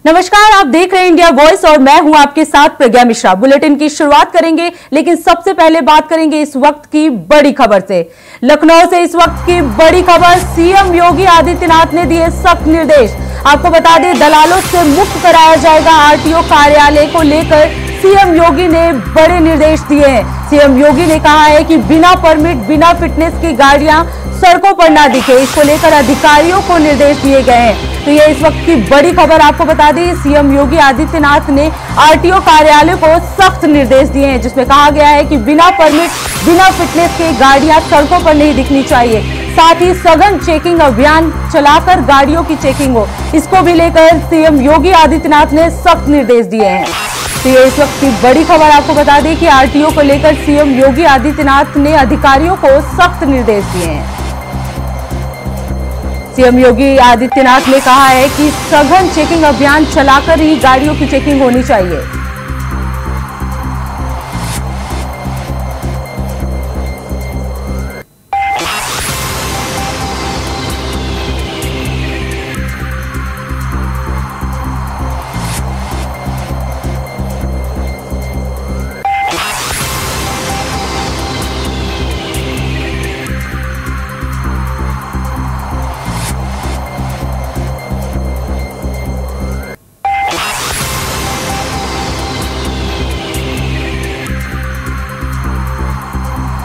नमस्कार, आप देख रहे हैं इंडिया वॉइस और मैं हूं आपके साथ प्रज्ञा मिश्रा। बुलेटिन की शुरुआत करेंगे, लेकिन सबसे पहले बात करेंगे इस वक्त की बड़ी खबर से। लखनऊ से इस वक्त की बड़ी खबर, सीएम योगी आदित्यनाथ ने दिए सख्त निर्देश। आपको बता दें, दलालों से मुक्त कराया जाएगा आरटीओ कार्यालय को लेकर सीएम योगी ने बड़े निर्देश दिए हैं। सीएम योगी ने कहा है कि बिना परमिट, बिना फिटनेस की गाड़ियां सड़कों पर ना दिखे, इसको लेकर अधिकारियों को निर्देश दिए गए हैं। तो ये इस वक्त की बड़ी खबर आपको बता दें, सीएम योगी आदित्यनाथ ने आरटीओ कार्यालय को सख्त निर्देश दिए हैं, जिसमें कहा गया है कि बिना परमिट, बिना फिटनेस के गाड़ियां सड़कों पर नहीं दिखनी चाहिए। साथ ही सघन चेकिंग अभियान चलाकर गाड़ियों की चेकिंग हो, इसको भी लेकर सीएम योगी आदित्यनाथ ने सख्त निर्देश दिए हैं। तो ये इस वक्त की बड़ी खबर आपको बता दें कि आरटीओ को लेकर सीएम योगी आदित्यनाथ ने अधिकारियों को सख्त निर्देश दिए हैं। सीएम योगी आदित्यनाथ ने कहा है कि सघन चेकिंग अभियान चलाकर ही गाड़ियों की चेकिंग होनी चाहिए।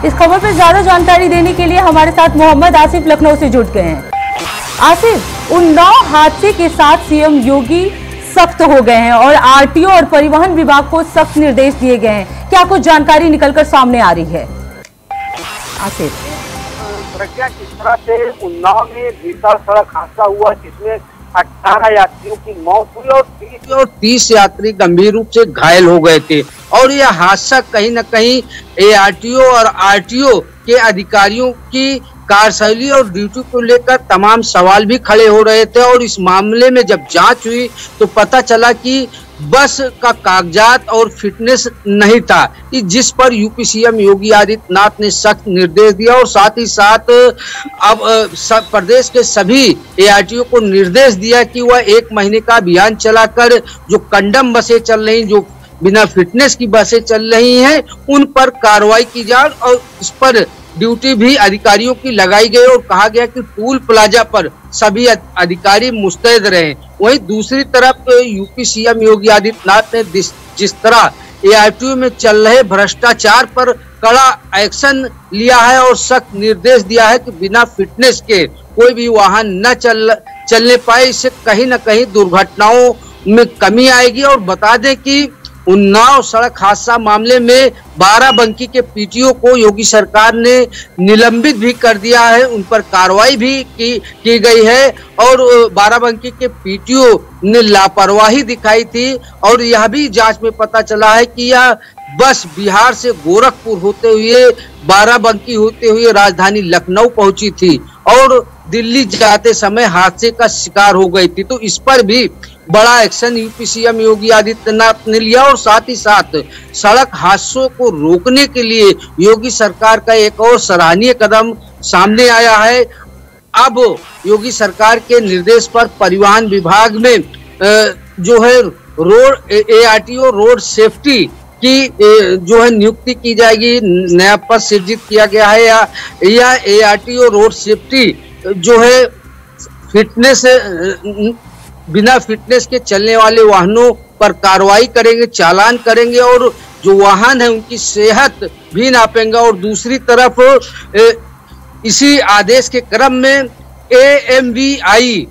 इस खबर पर ज्यादा जानकारी देने के लिए हमारे साथ मोहम्मद आसिफ लखनऊ से जुड़ गए हैं। आसिफ, उन्नाव हादसे के साथ सीएम योगी सख्त हो गए हैं और आरटीओ और परिवहन विभाग को सख्त निर्देश दिए गए हैं। क्या कुछ जानकारी निकलकर सामने आ रही है? आसिफ, प्रज्ञा, किस तरह से उन्नाव में भीषण सड़क हादसा हुआ जिसमें 18 यात्रियों की मौत हुई और 30 यात्री गंभीर रूप से घायल हो गए थे। और यह हादसा कहीं न कहीं एआरटीओ और आरटीओ के अधिकारियों की कार्यशैली और ड्यूटी को लेकर तमाम सवाल भी खड़े हो रहे थे। और इस मामले में जब जांच हुई तो पता चला कि बस का कागजात और फिटनेस नहीं था, कि जिस पर यूपी सीएम योगी आदित्यनाथ ने सख्त निर्देश दिया। और साथ ही साथ अब प्रदेश के सभी एआरटीओ को निर्देश दिया कि वह 1 महीने का अभियान चलाकर जो कंडम बसें चल रही, जो बिना फिटनेस की बसें चल रही हैं, उन पर कार्रवाई की जाए। और इस पर ड्यूटी भी अधिकारियों की लगाई गई और कहा गया कि टोल प्लाजा पर सभी अधिकारी मुस्तैद रहे। वहीं दूसरी तरफ यूपी सीएम योगी आदित्यनाथ ने जिस तरह एआरटीओ में चल रहे भ्रष्टाचार पर कड़ा एक्शन लिया है और सख्त निर्देश दिया है कि बिना फिटनेस के कोई भी वाहन न चलने पाए, इससे कहीं न कहीं दुर्घटनाओं में कमी आएगी। और बता दें कि उन्नाव सड़क हादसा मामले में बाराबंकी के पीटीओ को योगी सरकार ने निलंबित भी कर दिया है, उन पर कार्रवाई भी की गई है। और बाराबंकी के पीटीओ ने लापरवाही दिखाई थी और यह भी जांच में पता चला है कि यह बस बिहार से गोरखपुर होते हुए, बाराबंकी होते हुए राजधानी लखनऊ पहुंची थी और दिल्ली जाते समय हादसे का शिकार हो गई थी। तो इस पर भी बड़ा action UP CM Yogi Adityanath ने लिया। और साथ ही साथ सड़क हादसों को रोकने के लिए योगी सरकार का एक और सराहनीय कदम सामने आया है। अब योगी सरकार के निर्देश पर परिवहन विभाग में जो है रोड एआरटीओ रोड सेफ्टी की जो है नियुक्ति की जाएगी, नया पद सृजित किया गया है। या एआरटीओ रोड सेफ्टी जो है फिटनेस, बिना फिटनेस के चलने वाले वाहनों पर कार्रवाई करेंगे, चालान करेंगे और जो वाहन है उनकी सेहत भी नापेंगे। और दूसरी तरफ इसी आदेश के क्रम में एएमवीआई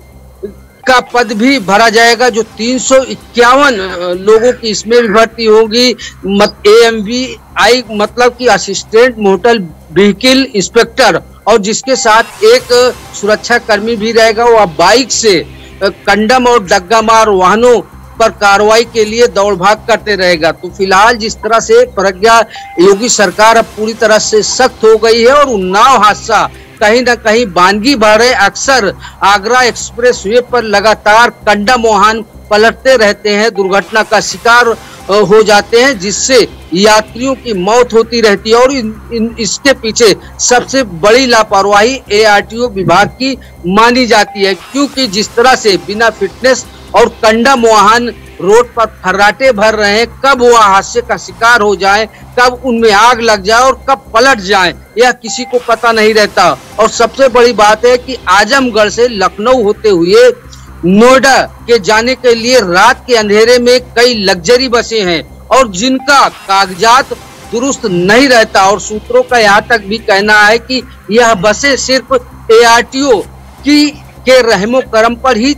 का पद भी भरा जाएगा, जो 351 लोगों की इसमें भी भर्ती होगी। एएमवीआई मतलब कि असिस्टेंट मोटर व्हीकल इंस्पेक्टर, और जिसके साथ एक सुरक्षा कर्मी भी रहेगा। वह बाइक से कंडम और डग्गामार वाहनों पर कार्रवाई के लिए दौड़ भाग करते रहेगा। तो फिलहाल जिस तरह से प्रज्ञा, योगी सरकार अब पूरी तरह से सख्त हो गई है और उन्नाव हादसा कहीं न कहीं वानगी भरे। अक्सर आगरा एक्सप्रेस वे पर लगातार कंडम वाहन पलटते रहते हैं, दुर्घटना का शिकार हो जाते हैं, जिससे यात्रियों की मौत होती रहती है। और इसके पीछे सबसे बड़ी लापरवाही एआरटीओ विभाग की मानी जाती है, क्योंकि जिस तरह से बिना फिटनेस और कंडम वाहन रोड पर फर्राटे भर रहे हैं। कब वह हादसे का शिकार हो जाए, कब उनमें आग लग जाए और कब पलट जाए, यह किसी को पता नहीं रहता। और सबसे बड़ी बात है कि आजमगढ़ से लखनऊ होते हुए नोएडा के जाने के लिए रात के अंधेरे में कई लग्जरी बसें हैं और जिनका कागजात दुरुस्त नहीं रहता। और सूत्रों का यहाँ तक भी कहना है कि यह बसें सिर्फ ARTO के रहमो करम पर ही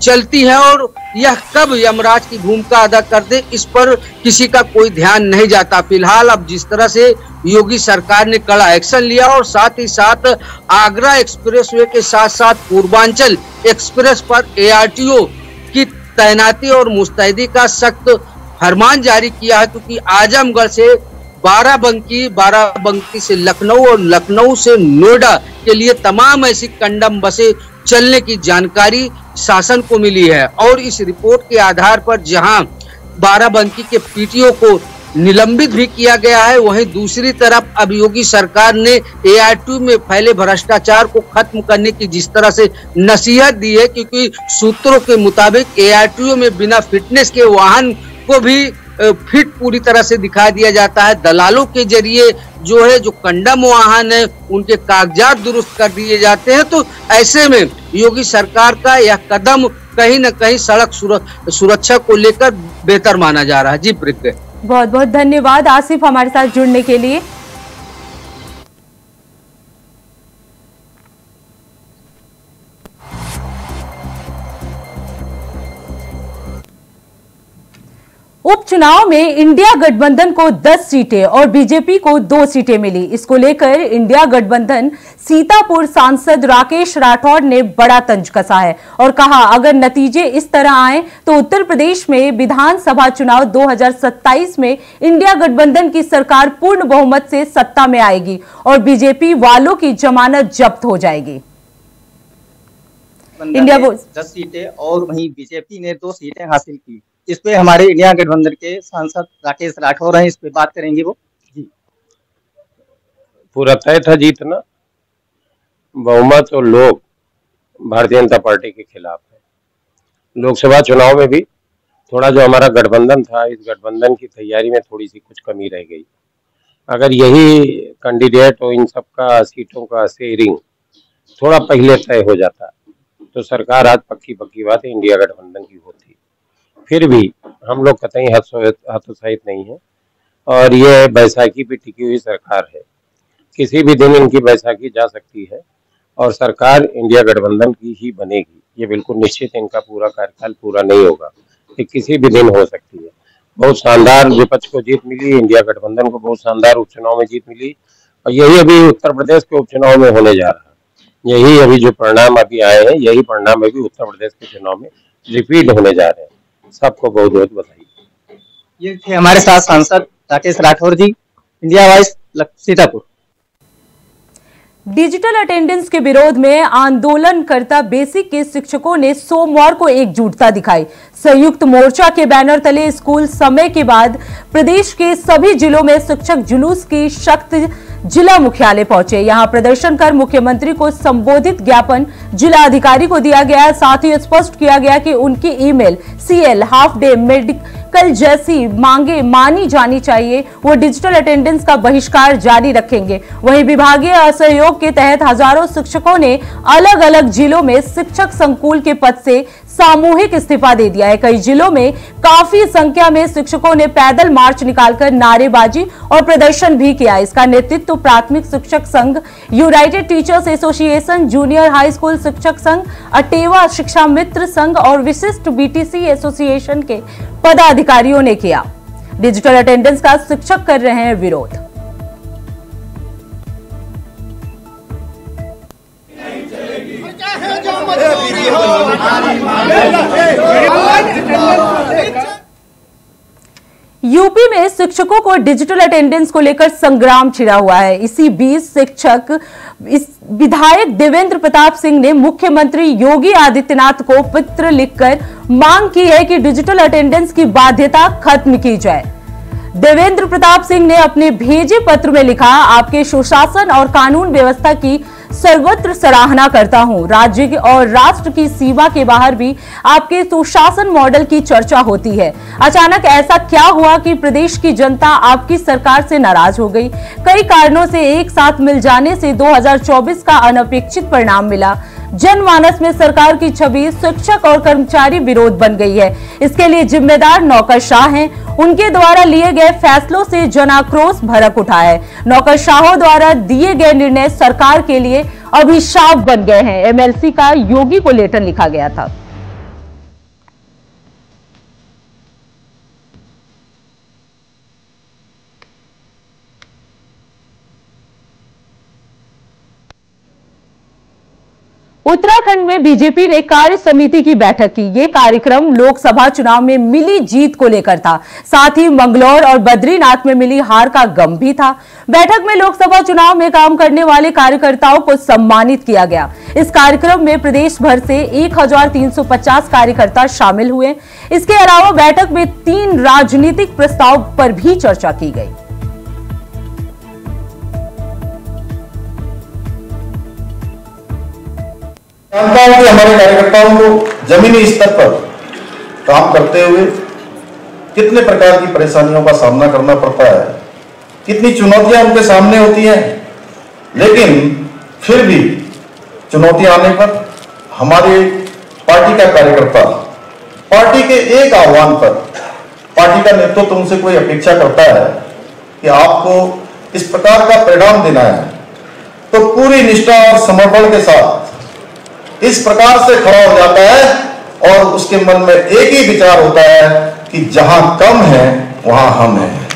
चलती है और यह कब यमराज की भूमिका अदा कर दे, इस पर किसी का कोई ध्यान नहीं जाता। फिलहाल अब जिस तरह से योगी सरकार ने कड़ा एक्शन लिया और साथ ही साथ आगरा एक्सप्रेसवे के साथ साथ पूर्वांचल एक्सप्रेस पर ARTO की तैनाती और मुस्तैदी का सख्त फरमान जारी किया है, क्योंकि आजमगढ़ से बाराबंकी से लखनऊ और लखनऊ से नोएडा के लिए तमाम ऐसी कंडम बसें चलने की जानकारी शासन को मिली है। और इस रिपोर्ट के आधार पर जहां बाराबंकी के PTO को निलंबित भी किया गया है, वहीं दूसरी तरफ अब योगी सरकार ने ARTO में फैले भ्रष्टाचार को खत्म करने की जिस तरह से नसीहत दी है, क्योंकि सूत्रों के मुताबिक ARTO में बिना फिटनेस के वाहन को भी फिट पूरी तरह से दिखा दिया जाता है। दलालों के जरिए जो कंडम वाहन है उनके कागजात दुरुस्त कर दिए जाते हैं। तो ऐसे में योगी सरकार का यह कदम कहीं न कहीं सड़क सुरक्षा को लेकर बेहतर माना जा रहा है। जी प्रीति, बहुत बहुत धन्यवाद आसिफ हमारे साथ जुड़ने के लिए। उपचुनाव में इंडिया गठबंधन को 10 सीटें और बीजेपी को 2 सीटें मिली। इसको लेकर इंडिया गठबंधन सीतापुर सांसद राकेश राठौड़ ने बड़ा तंज कसा है और कहा, अगर नतीजे इस तरह आए तो उत्तर प्रदेश में विधानसभा चुनाव 2027 में इंडिया गठबंधन की सरकार पूर्ण बहुमत से सत्ता में आएगी और बीजेपी वालों की जमानत जब्त हो जाएगी। इंडिया 10 सीटें और वहीं बीजेपी ने 2 सीटें हासिल की। इस पे हमारे इंडिया गठबंधन के सांसद राकेश राठौर हैं, इस पे बात करेंगे वो जी। पूरा तय था जीतना, बहुमत और लोग भारतीय जनता पार्टी के खिलाफ है। लोकसभा चुनाव में भी थोड़ा जो हमारा गठबंधन था, इस गठबंधन की तैयारी में थोड़ी सी कुछ कमी रह गई। अगर यही कैंडिडेट और इन सबका सीटों का शेयरिंग थोड़ा पहले तय हो जाता तो सरकार आज पक्की बात है इंडिया गठबंधन की होती। फिर भी हम लोग कतई हतोत्साहित नहीं है और ये बैसाखी पे टिकी हुई सरकार है। किसी भी दिन इनकी बैसाखी जा सकती है और सरकार इंडिया गठबंधन की ही बनेगी। ये बिल्कुल निश्चित, इनका पूरा कार्यकाल पूरा नहीं होगा, ये किसी भी दिन हो सकती है। बहुत शानदार विपक्ष को जीत मिली, इंडिया गठबंधन को बहुत शानदार उपचुनाव में जीत मिली और यही अभी उत्तर प्रदेश के उपचुनाव में होने जा रहा है। यही अभी जो परिणाम अभी आए हैं, यही परिणाम अभी उत्तर प्रदेश के चुनाव में रिपीट होने जा रहे हैं। सबको बहुत बहुत बधाई। ये थे हमारे साथ सांसद Rakesh Rathore ji, India voice Sitapur. Digital attendance के विरोध में आंदोलनकर्ता बेसिक के शिक्षकों ने सोमवार को एकजुटता दिखाई। संयुक्त मोर्चा के बैनर तले स्कूल समय के बाद प्रदेश के सभी जिलों में शिक्षक जुलूस की शक्ति जिला मुख्यालय पहुंचे। यहां प्रदर्शन कर मुख्यमंत्री को संबोधित ज्ञापन जिला अधिकारी को दिया गया। साथ ही स्पष्ट किया गया कि उनकी email CL, half day, medical जैसी मांगे मानी जानी चाहिए। वो डिजिटल अटेंडेंस का बहिष्कार जारी रखेंगे। वहीं विभागीय असहयोग के तहत हजारों शिक्षकों ने अलग अलग जिलों में शिक्षक संकुल के पद से सामूहिक इस्तीफा दे दिया है। कई जिलों में काफी संख्या में शिक्षकों ने पैदल मार्च निकालकर नारेबाजी और प्रदर्शन भी किया। इसका नेतृत्व प्राथमिक शिक्षक संघ, United teachers association, junior high school शिक्षक संघ, अटेवा शिक्षा मित्र संघ और विशिष्ट BTC एसोसिएशन के पदाधिकारियों ने किया। डिजिटल अटेंडेंस का शिक्षक कर रहे हैं विरोध। यूपी में शिक्षकों को डिजिटल अटेंडेंस को लेकर संग्राम छिड़ा हुआ है। इसी बीच विधायक देवेंद्र प्रताप सिंह ने मुख्यमंत्री योगी आदित्यनाथ को पत्र लिखकर मांग की है कि डिजिटल अटेंडेंस की बाध्यता खत्म की जाए। देवेंद्र प्रताप सिंह ने अपने भेजे पत्र में लिखा, आपके सुशासन और कानून व्यवस्था की सर्वत्र सराहना करता हूं। राज्य और राष्ट्र की सीमा के बाहर भी आपके सुशासन मॉडल की चर्चा होती है। अचानक ऐसा क्या हुआ कि प्रदेश की जनता आपकी सरकार से नाराज हो गई? कई कारणों से एक साथ मिल जाने से 2024 का अनपेक्षित परिणाम मिला। जनमानस में सरकार की छवि शिक्षक और कर्मचारी विरोध बन गई है। इसके लिए जिम्मेदार नौकरशाह हैं। उनके द्वारा लिए गए फैसलों से जनाक्रोश भड़क उठा है। नौकरशाहों द्वारा दिए गए निर्णय सरकार के लिए अभिशाप बन गए हैं। एमएलसी का योगी को लेटर लिखा गया था। उत्तराखंड में बीजेपी ने कार्य समिति की बैठक की। ये कार्यक्रम लोकसभा चुनाव में मिली जीत को लेकर था, साथ ही मंगलौर और बद्रीनाथ में मिली हार का गम भी था। बैठक में लोकसभा चुनाव में काम करने वाले कार्यकर्ताओं को सम्मानित किया गया। इस कार्यक्रम में प्रदेश भर से 1350 कार्यकर्ता शामिल हुए। इसके अलावा बैठक में 3 राजनीतिक प्रस्ताव पर भी चर्चा की गई। जानता हूं कि हमारे कार्यकर्ताओं को जमीनी स्तर पर काम करते हुए कितने प्रकार की परेशानियों का सामना करना पड़ता है, कितनी चुनौतियां उनके सामने होती हैं, लेकिन फिर भी चुनौतियां आने पर हमारे पार्टी का कार्यकर्ता पार्टी के एक आह्वान पर पार्टी का नेतृत्व उनसे कोई अपेक्षा करता है कि आपको इस प्रकार का परिणाम देना है, तो पूरी निष्ठा और समर्पण के साथ इस प्रकार से खड़ा हो जाता है और उसके मन में एक ही विचार होता है कि जहां कम है वहां हम हैं।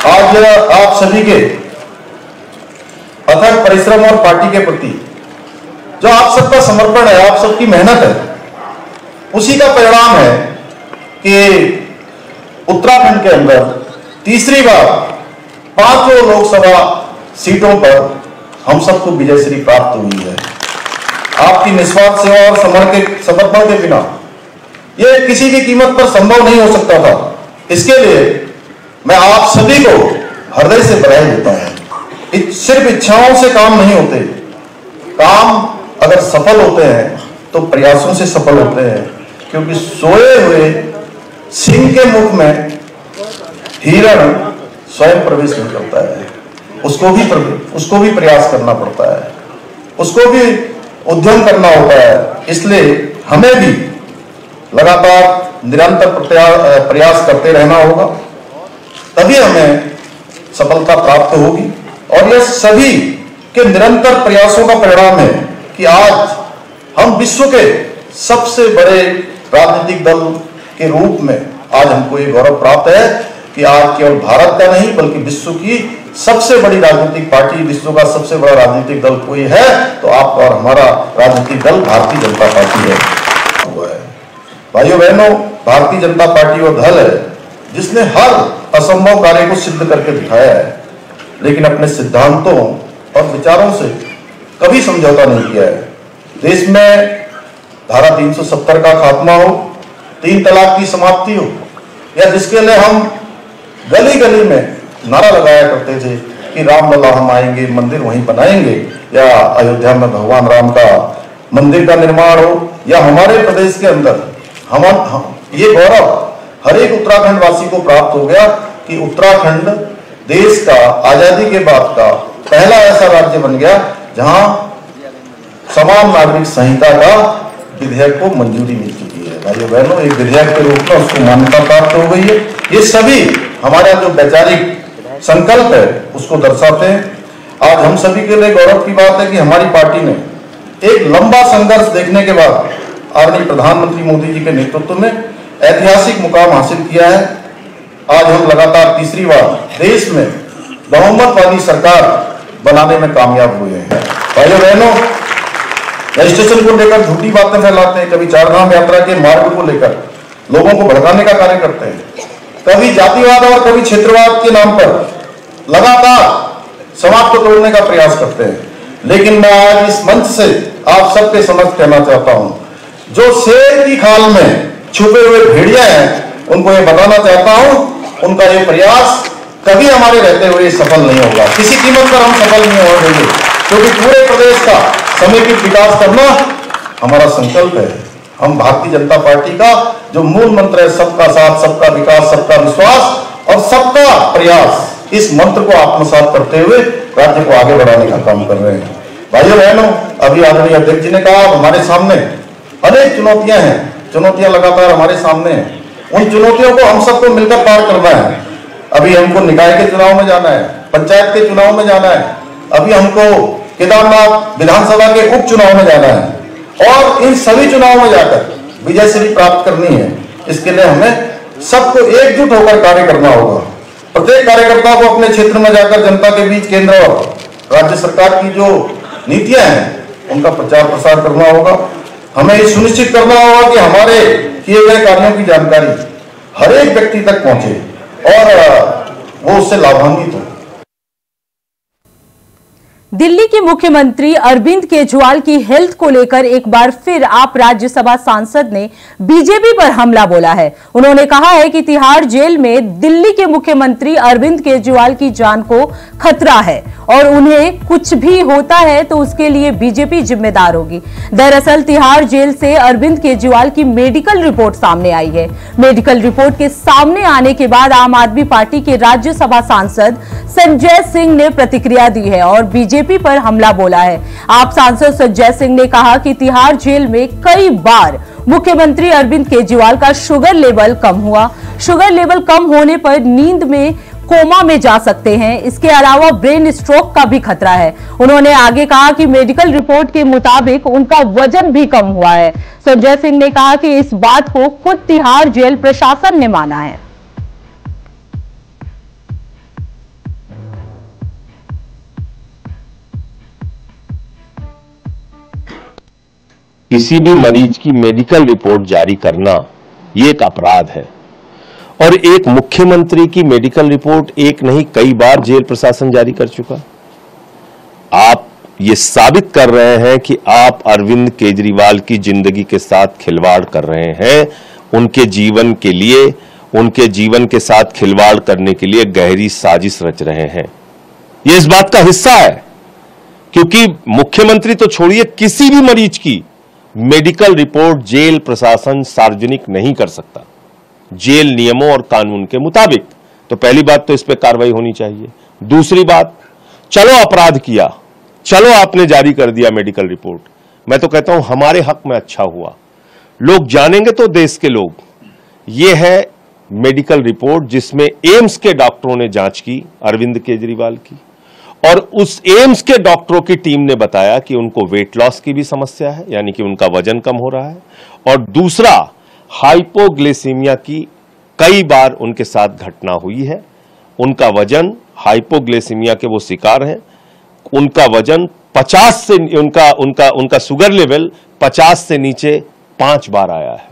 आज आप सभी के अथक परिश्रम और पार्टी के प्रति जो आप सबका समर्पण है, आप सबकी मेहनत है, उसी का परिणाम है कि उत्तराखंड के अंदर तीसरी बार 5 लोकसभा सीटों पर हम सबको विजयश्री प्राप्त हुई है। आपकी निस्वार्थ सेवा और समर्पण के बिना यह किसी भी कीमत पर संभव नहीं हो सकता था। इसके लिए मैं आप सभी को हृदय से बधाई देता हूं। सिर्फ इच्छाओं से काम नहीं होते, काम अगर सफल होते हैं तो प्रयासों से सफल होते हैं, क्योंकि सोए हुए सिंह के मुख में हिरण स्वयं प्रवेश नहीं करता है। उसको भी प्रयास करना पड़ता है, उसको भी उद्यम करना होता है। इसलिए हमें भी लगातार निरंतर प्रयास करते रहना होगा, तभी हमें सफलता प्राप्त होगी। और यह सभी के निरंतर प्रयासों का परिणाम है कि आज हम विश्व के सबसे बड़े राजनीतिक दल के रूप में आज हमको ये गौरव प्राप्त है कि आज केवल भारत का नहीं बल्कि विश्व की सबसे बड़ी राजनीतिक पार्टी, विश्व का सबसे बड़ा राजनीतिक दल कोई है तो आपका और हमारा राजनीतिक दल भारतीय जनता पार्टी है। भाइयों बहनों, भारतीय जनता पार्टी वो दल है जिसने हर असंभव कार्य को सिद्ध करके दिखाया है, लेकिन अपने सिद्धांतों और विचारों से कभी समझौता नहीं किया है। देश में धारा 370 का खात्मा हो, 3 तलाक की समाप्ति हो, या जिसके लिए हम गली गली में नारा लगाया करते थे कि राम लला हम आएंगे, मंदिर वहीं बनाएंगे, या अयोध्या में भगवान राम का मंदिर का निर्माण हो, या हमारे प्रदेश के अंदर ये गौरव हर एक उत्तराखंड वासी को प्राप्त हो गया कि उत्तराखंड देश का आजादी के बाद का पहला ऐसा राज्य बन गया जहां समान नागरिक संहिता का विधेयक को मंजूरी मिल चुकी है। भाइयों बहनों, एक विधेयक के रूप में उसको मान्यता प्राप्त हो गई है। ये सभी हमारा जो वैचारिक संकल्प है उसको दर्शाते हैं। आज हम सभी के लिए गौरव की बात है कि हमारी पार्टी ने एक लंबा संघर्ष देखने के बाद आदरणीय प्रधानमंत्री मोदी जी के नेतृत्व में ऐतिहासिक मुकाम हासिल किया है। आज हम लगातार तीसरी बार देश में बहुमत वाली सरकार बनाने में कामयाब हुए हैं। भाइयों बहनों, रजिस्ट्रेशन को लेकर झूठी बातें फैलाते हैं, कभी 4 धाम यात्रा के मार्ग को लेकर लोगों को भड़काने का कार्य करते हैं, कभी जातिवाद और कभी क्षेत्रवाद के नाम पर लगातार समाज को तोड़ने का प्रयास करते हैं। लेकिन मैं आज इस मंच से आप सबके समक्ष कहना चाहता हूं, जो शेर की खाल में छुपे हुए भेड़िया हैं उनको ये बताना चाहता हूं, उनका ये प्रयास कभी हमारे रहते हुए सफल नहीं होगा, किसी कीमत पर हम सफल नहीं हो देंगे, क्योंकि पूरे प्रदेश का समेकित विकास करना हमारा संकल्प है। हम भारतीय जनता पार्टी का जो मूल मंत्र है, सबका साथ, सबका विकास, सबका विश्वास और सबका प्रयास, इस मंत्र को आत्मसात करते हुए राज्य को आगे बढ़ाने का काम कर रहे हैं। भाइयों बहनों, अभी आदरणीय अध्यक्ष जी ने कहा, हमारे सामने अनेक चुनौतियां हैं, चुनौतियां लगातार हमारे सामने हैं। उन चुनौतियों को हम सबको मिलकर पार करना है। अभी हमको निकाय के चुनाव में जाना है, पंचायत के चुनाव में जाना है, अभी हमको केदारनाथ विधानसभा के उपचुनाव में जाना है, और इन सभी चुनाव में जाकर विजय श्री प्राप्त करनी है। इसके लिए हमें सबको एकजुट होकर कार्य करना होगा। प्रत्येक कार्यकर्ता को अपने क्षेत्र में जाकर जनता के बीच केंद्र और राज्य सरकार की जो नीतियां हैं उनका प्रचार प्रसार करना होगा। हमें ये सुनिश्चित करना होगा कि हमारे किए गए कार्यों की जानकारी हर एक व्यक्ति तक पहुंचे और वो उससे लाभान्वित हो। दिल्ली के मुख्यमंत्री अरविंद केजरीवाल की हेल्थ को लेकर एक बार फिर आप राज्यसभा सांसद ने बीजेपी पर हमला बोला है। उन्होंने कहा है कि तिहाड़ जेल में दिल्ली के मुख्यमंत्री अरविंद केजरीवाल की जान को खतरा है और उन्हें कुछ भी होता है तो उसके लिए बीजेपी जिम्मेदार होगी। दरअसल तिहाड़ जेल से अरविंद केजरीवाल की मेडिकल रिपोर्ट सामने आई है। मेडिकल रिपोर्ट के सामने आने के बाद आम आदमी पार्टी के राज्यसभा सांसद संजय सिंह ने प्रतिक्रिया दी है और बीजेपी पर हमला बोला है। आप सांसद संजय सिंह ने कहा कि तिहाड़ जेल में कई बार मुख्यमंत्री अरविंद केजरीवाल का शुगर लेवल कम हुआ। शुगर लेवल कम होने पर नींद में कोमा में जा सकते हैं। इसके अलावा ब्रेन स्ट्रोक का भी खतरा है। उन्होंने आगे कहा कि मेडिकल रिपोर्ट के मुताबिक उनका वजन भी कम हुआ है। संजय सिंह ने कहा कि इस बात को खुद तिहाड़ जेल प्रशासन ने माना है। किसी भी मरीज की मेडिकल रिपोर्ट जारी करना ये एक अपराध है और एक मुख्यमंत्री की मेडिकल रिपोर्ट एक नहीं कई बार जेल प्रशासन जारी कर चुका। आप ये साबित कर रहे हैं कि आप अरविंद केजरीवाल की जिंदगी के साथ खिलवाड़ कर रहे हैं, उनके जीवन के लिए, उनके जीवन के साथ खिलवाड़ करने के लिए गहरी साजिश रच रहे हैं। ये इस बात का हिस्सा है क्योंकि मुख्यमंत्री तो छोड़िए, किसी भी मरीज की मेडिकल रिपोर्ट जेल प्रशासन सार्वजनिक नहीं कर सकता जेल नियमों और कानून के मुताबिक। तो पहली बात तो इस पे कार्रवाई होनी चाहिए। दूसरी बात, चलो अपराध किया, चलो आपने जारी कर दिया मेडिकल रिपोर्ट, मैं तो कहता हूं हमारे हक में अच्छा हुआ। लोग जानेंगे तो देश के लोग, यह है मेडिकल रिपोर्ट जिसमें एम्स के डॉक्टरों ने जांच की अरविंद केजरीवाल की, और उस एम्स के डॉक्टरों की टीम ने बताया कि उनको वेट लॉस की भी समस्या है, यानी कि उनका वजन कम हो रहा है, और दूसरा हाइपोग्लाइसीमिया की कई बार उनके साथ घटना हुई है। उनका वजन, हाइपोग्लाइसीमिया के वो शिकार हैं, उनका वजन 50 से उनका शुगर लेवल 50 से नीचे 5 बार आया है।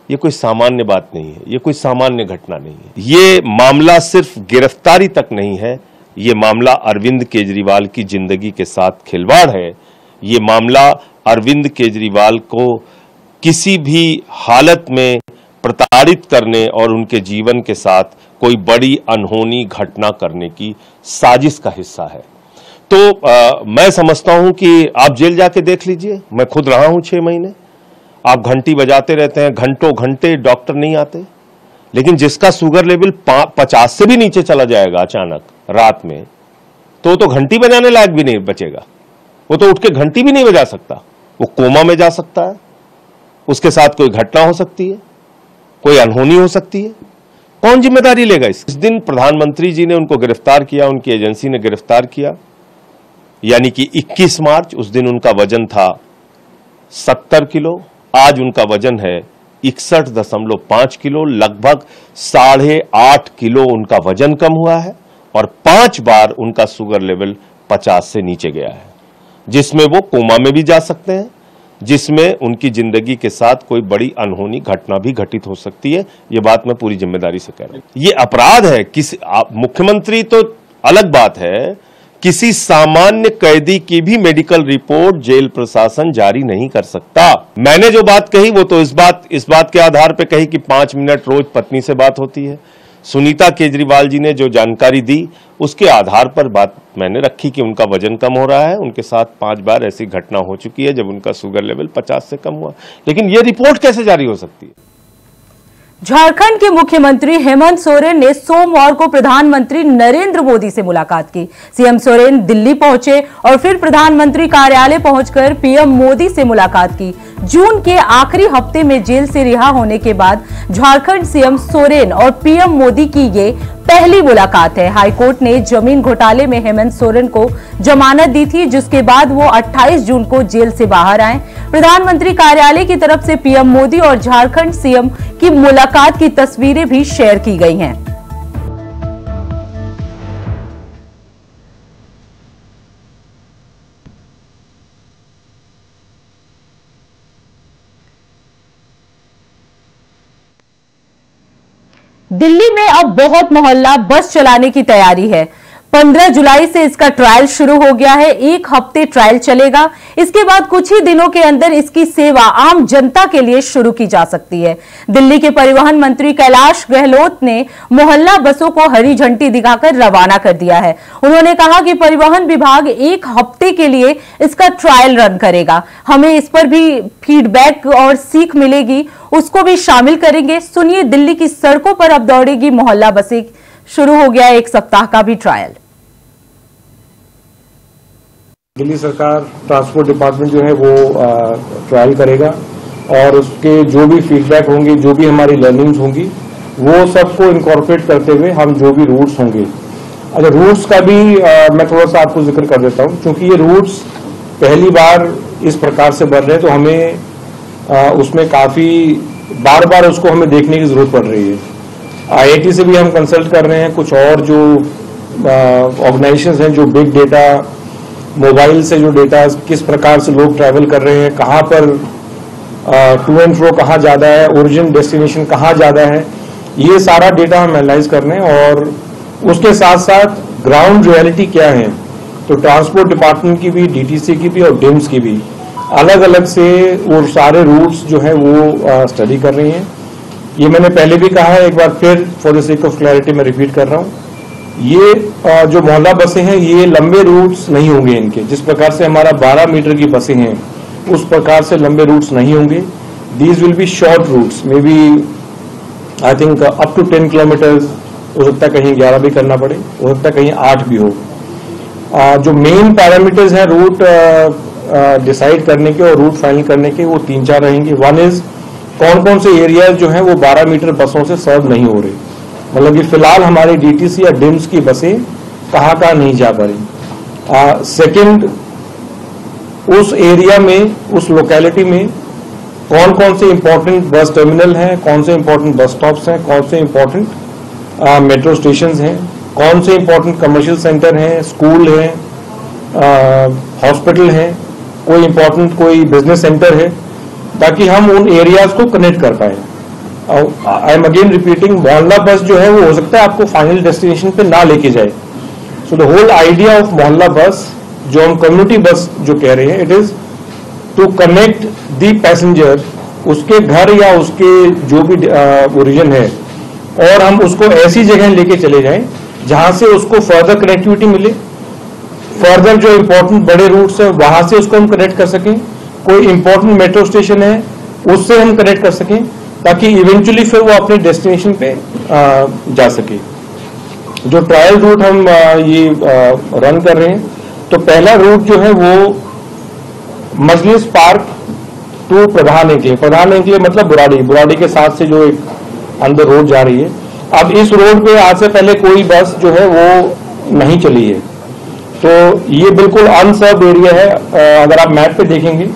ये कोई सामान्य बात नहीं है, ये कोई सामान्य घटना नहीं है। ये मामला सिर्फ गिरफ्तारी तक नहीं है, ये मामला अरविंद केजरीवाल की जिंदगी के साथ खिलवाड़ है। ये मामला अरविंद केजरीवाल को किसी भी हालत में प्रताड़ित करने और उनके जीवन के साथ कोई बड़ी अनहोनी घटना करने की साजिश का हिस्सा है। तो मैं समझता हूं कि आप जेल जाके देख लीजिए, मैं खुद रहा हूं 6 महीने। आप घंटी बजाते रहते हैं, घंटों घंटे डॉक्टर नहीं आते, लेकिन जिसका शुगर लेवल 50 से भी नीचे चला जाएगा अचानक रात में, तो घंटी बजाने लायक भी नहीं बचेगा। वो तो उठ के घंटी भी नहीं बजा सकता, वो कोमा में जा सकता है, उसके साथ कोई घटना हो सकती है, कोई अनहोनी हो सकती है। कौन जिम्मेदारी लेगा? इस दिन प्रधानमंत्री जी ने उनको गिरफ्तार किया, उनकी एजेंसी ने गिरफ्तार किया, यानी कि 21 मार्च, उस दिन उनका वजन था 70 किलो, आज उनका वजन है 61.5 किलो, लगभग 8.5 किलो उनका वजन कम हुआ है और 5 बार उनका शुगर लेवल 50 से नीचे गया है, जिसमें वो कोमा में भी जा सकते हैं, जिसमें उनकी जिंदगी के साथ कोई बड़ी अनहोनी घटना भी घटित हो सकती है। ये बात मैं पूरी जिम्मेदारी से कह रहा हूं। ये अपराध है। मुख्यमंत्री तो अलग बात है किसी सामान्य कैदी की भी मेडिकल रिपोर्ट जेल प्रशासन जारी नहीं कर सकता। मैंने जो बात कही वो तो इस बात के आधार पर कही कि 5 मिनट रोज पत्नी से बात होती है। सुनीता केजरीवाल जी ने जो जानकारी दी उसके आधार पर बात मैंने रखी कि उनका वजन कम हो रहा है। उनके साथ 5 बार ऐसी घटना हो चुकी है जब उनका शुगर लेवल 50 से कम हुआ, लेकिन यह रिपोर्ट कैसे जारी हो सकती है? झारखंड के मुख्यमंत्री हेमंत सोरेन ने सोमवार को प्रधानमंत्री नरेंद्र मोदी से मुलाकात की। सीएम सोरेन दिल्ली पहुंचे और फिर प्रधानमंत्री कार्यालय पहुंचकर पीएम मोदी से मुलाकात की। जून के आखिरी हफ्ते में जेल से रिहा होने के बाद झारखंड सीएम सोरेन और पीएम मोदी की ये पहली मुलाकात है। हाईकोर्ट ने जमीन घोटाले में हेमंत सोरेन को जमानत दी थी, जिसके बाद वो 28 जून को जेल से बाहर आए। प्रधानमंत्री कार्यालय की तरफ से पीएम मोदी और झारखंड सीएम की मुलाकात की तस्वीरें भी शेयर की गई हैं। दिल्ली में अब बहुत मोहल्ला बस चलाने की तैयारी है। 15 जुलाई से इसका ट्रायल शुरू हो गया है। 1 हफ्ते ट्रायल चलेगा। इसके बाद कुछ ही दिनों के अंदर इसकी सेवा आम जनता के लिए शुरू की जा सकती है। दिल्ली के परिवहन मंत्री कैलाश गहलोत ने मोहल्ला बसों को हरी झंडी दिखाकर रवाना कर दिया है। उन्होंने कहा कि परिवहन विभाग 1 हफ्ते के लिए इसका ट्रायल रन करेगा। हमें इस पर भी फीडबैक और सीख मिलेगी, उसको भी शामिल करेंगे। सुनिए, दिल्ली की सड़कों पर अब दौड़ेगी मोहल्ला बसें। शुरू हो गया 1 सप्ताह का भी ट्रायल। दिल्ली सरकार ट्रांसपोर्ट डिपार्टमेंट जो है वो ट्रायल करेगा और उसके जो भी फीडबैक होंगे, जो भी हमारी लर्निंग्स होंगी, वो सबको इनकॉर्पोरेट करते हुए हम जो भी रूट्स होंगे। अच्छा, रूट्स का भी मैं थोड़ा सा आपको जिक्र कर देता हूँ, क्योंकि ये रूट्स पहली बार इस प्रकार से बढ़ रहे हैं, तो हमें उसमें काफी बार बार उसको हमें देखने की जरूरत पड़ रही है। IIT से भी हम कंसल्ट कर रहे हैं, कुछ और जो ऑर्गेनाइजेशंस हैं जो बिग डेटा, मोबाइल से जो डेटा, किस प्रकार से लोग ट्रैवल कर रहे हैं, कहाँ पर टू एंड फ्रो कहाँ ज्यादा है, ओरिजिन डेस्टिनेशन कहाँ ज्यादा है, ये सारा डेटा हम एनालाइज कर रहे हैं। और उसके साथ साथ ग्राउंड रियलिटी क्या है, तो ट्रांसपोर्ट डिपार्टमेंट की भी, DTC की भी और डिम्स की भी अलग अलग से वो सारे रूट्स जो है वो स्टडी कर रही हैं। ये मैंने पहले भी कहा है, एक बार फिर for the sake of clarity मैं रिपीट कर रहा हूँ, ये जो मोहल्ला बसें हैं ये लंबे रूट्स नहीं होंगे इनके। जिस प्रकार से हमारा 12 मीटर की बसें हैं उस प्रकार से लंबे रूट्स नहीं होंगे। These will be short routes, maybe I think up to 10 kilometres, हो सकता है कहीं 11 भी करना पड़े, हो सकता है कहीं 8 भी हो। जो मेन पैरामीटर्स हैं रूट डिसाइड करने के और रूट फाइनल करने के, वो 3-4 रहेंगे। वन इज कौन कौन से एरियाज जो हैं वो 12 मीटर बसों से सर्व नहीं हो रहे, मतलब कि फिलहाल हमारी DTC या डिम्स की बसें कहाँ कहाँ नहीं जा पा रही। सेकंड, उस एरिया में, उस लोकेलिटी में कौन कौन से इंपॉर्टेंट बस टर्मिनल हैं, कौन से इंपॉर्टेंट बस स्टॉप्स हैं, कौन से इंपॉर्टेंट मेट्रो स्टेशन हैं, कौन से इंपॉर्टेंट कमर्शियल सेंटर हैं, स्कूल हैं, हॉस्पिटल हैं, कोई इंपॉर्टेंट कोई बिजनेस सेंटर है, ताकि हम उन एरियाज को कनेक्ट कर पाए। आई एम अगेन रिपीटिंग, मोहल्ला बस जो है वो हो सकता है आपको फाइनल डेस्टिनेशन पे ना लेके जाए। So the whole idea of Mohalla bus, जो हम कम्युनिटी बस जो कह रहे हैं, it is to connect the passenger उसके घर या उसके जो भी ओरिजिन है, और हम उसको ऐसी जगह लेके चले जाएं जहां से उसको फर्दर कनेक्टिविटी मिले, फर्दर जो इंपॉर्टेंट बड़े रूट्स है वहां से उसको हम कनेक्ट कर सकें, कोई इंपॉर्टेंट मेट्रो स्टेशन है उससे हम कनेक्ट कर सकें, ताकि इवेंचुअली फिर वो अपने डेस्टिनेशन पे जा सके। जो ट्रायल रूट हम ये रन कर रहे हैं, तो पहला रूट जो है वो मजलिस पार्क टू प्रधान एंकले मतलब बुराड़ी के साथ से जो एक अंदर रोड जा रही है। अब इस रोड पे आज से पहले कोई बस जो है वो नहीं चली है, तो ये बिल्कुल अनसर्व्ड एरिया है। अगर आप मैप पे देखेंगे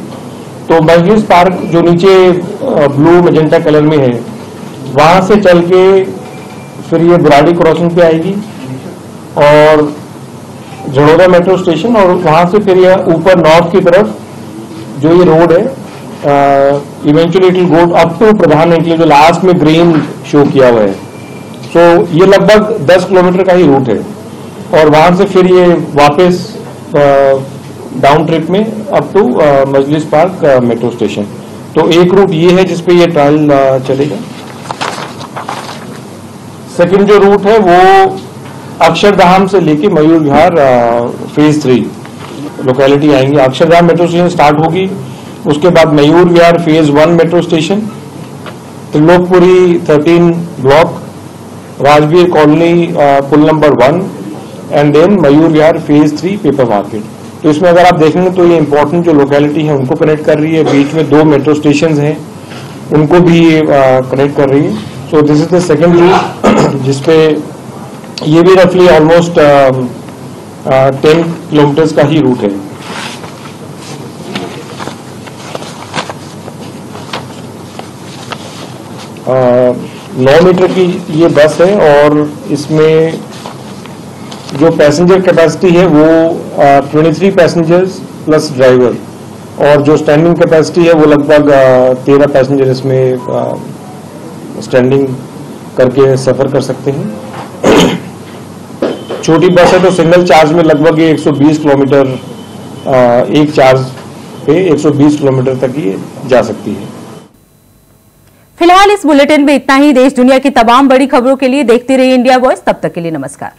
तो मजलिस पार्क जो नीचे ब्लू मैजेंटा कलर में है, वहां से चल के फिर ये बुराड़ी क्रॉसिंग पे आएगी और झड़ोदा मेट्रो स्टेशन, और वहां से फिर ये ऊपर नॉर्थ की तरफ जो ये रोड है, eventually it will go up to Pradhan enclave, जो लास्ट में ग्रीन शो किया हुआ है। सो ये लगभग 10 किलोमीटर का ही रूट है। और वहां से फिर ये वापस डाउन ट्रिप में up to Majlis park metro station. तो एक रूट ये है जिसपे ये ट्रायल चलेगा। सेकंड जो रूट है वो अक्षरधाम से लेके मयूर विहार फेज 3 लोकेलिटी आएंगी। अक्षरधाम मेट्रो स्टेशन स्टार्ट होगी, उसके बाद Mayur Vihar phase 1 metro station, Trilokpuri 13 block, Rajveer colony पुल number 1 and then Mayur Vihar phase 3 paper market. तो इसमें अगर आप देखेंगे तो ये इंपॉर्टेंट जो लोकेलिटी है उनको कनेक्ट कर रही है, बीच में 2 मेट्रो स्टेशन हैं उनको भी कनेक्ट कर रही है। So this is the second route जिसपे ये भी रफली ऑलमोस्ट 10 किलोमीटर्स का ही रूट है। 9 मीटर की ये बस है और इसमें जो पैसेंजर कैपेसिटी है वो 23 पैसेंजर्स प्लस ड्राइवर, और जो स्टैंडिंग कैपेसिटी है वो लगभग 13 पैसेंजर इसमें स्टैंडिंग करके सफर कर सकते हैं। छोटी बस है तो सिंगल चार्ज में लगभग ये 120 किलोमीटर एक चार्ज पे 120 किलोमीटर तक ये जा सकती है। फिलहाल इस बुलेटिन में इतना ही। देश दुनिया की तमाम बड़ी खबरों के लिए देखते रहिए इंडिया वॉइस। तब तक के लिए नमस्कार।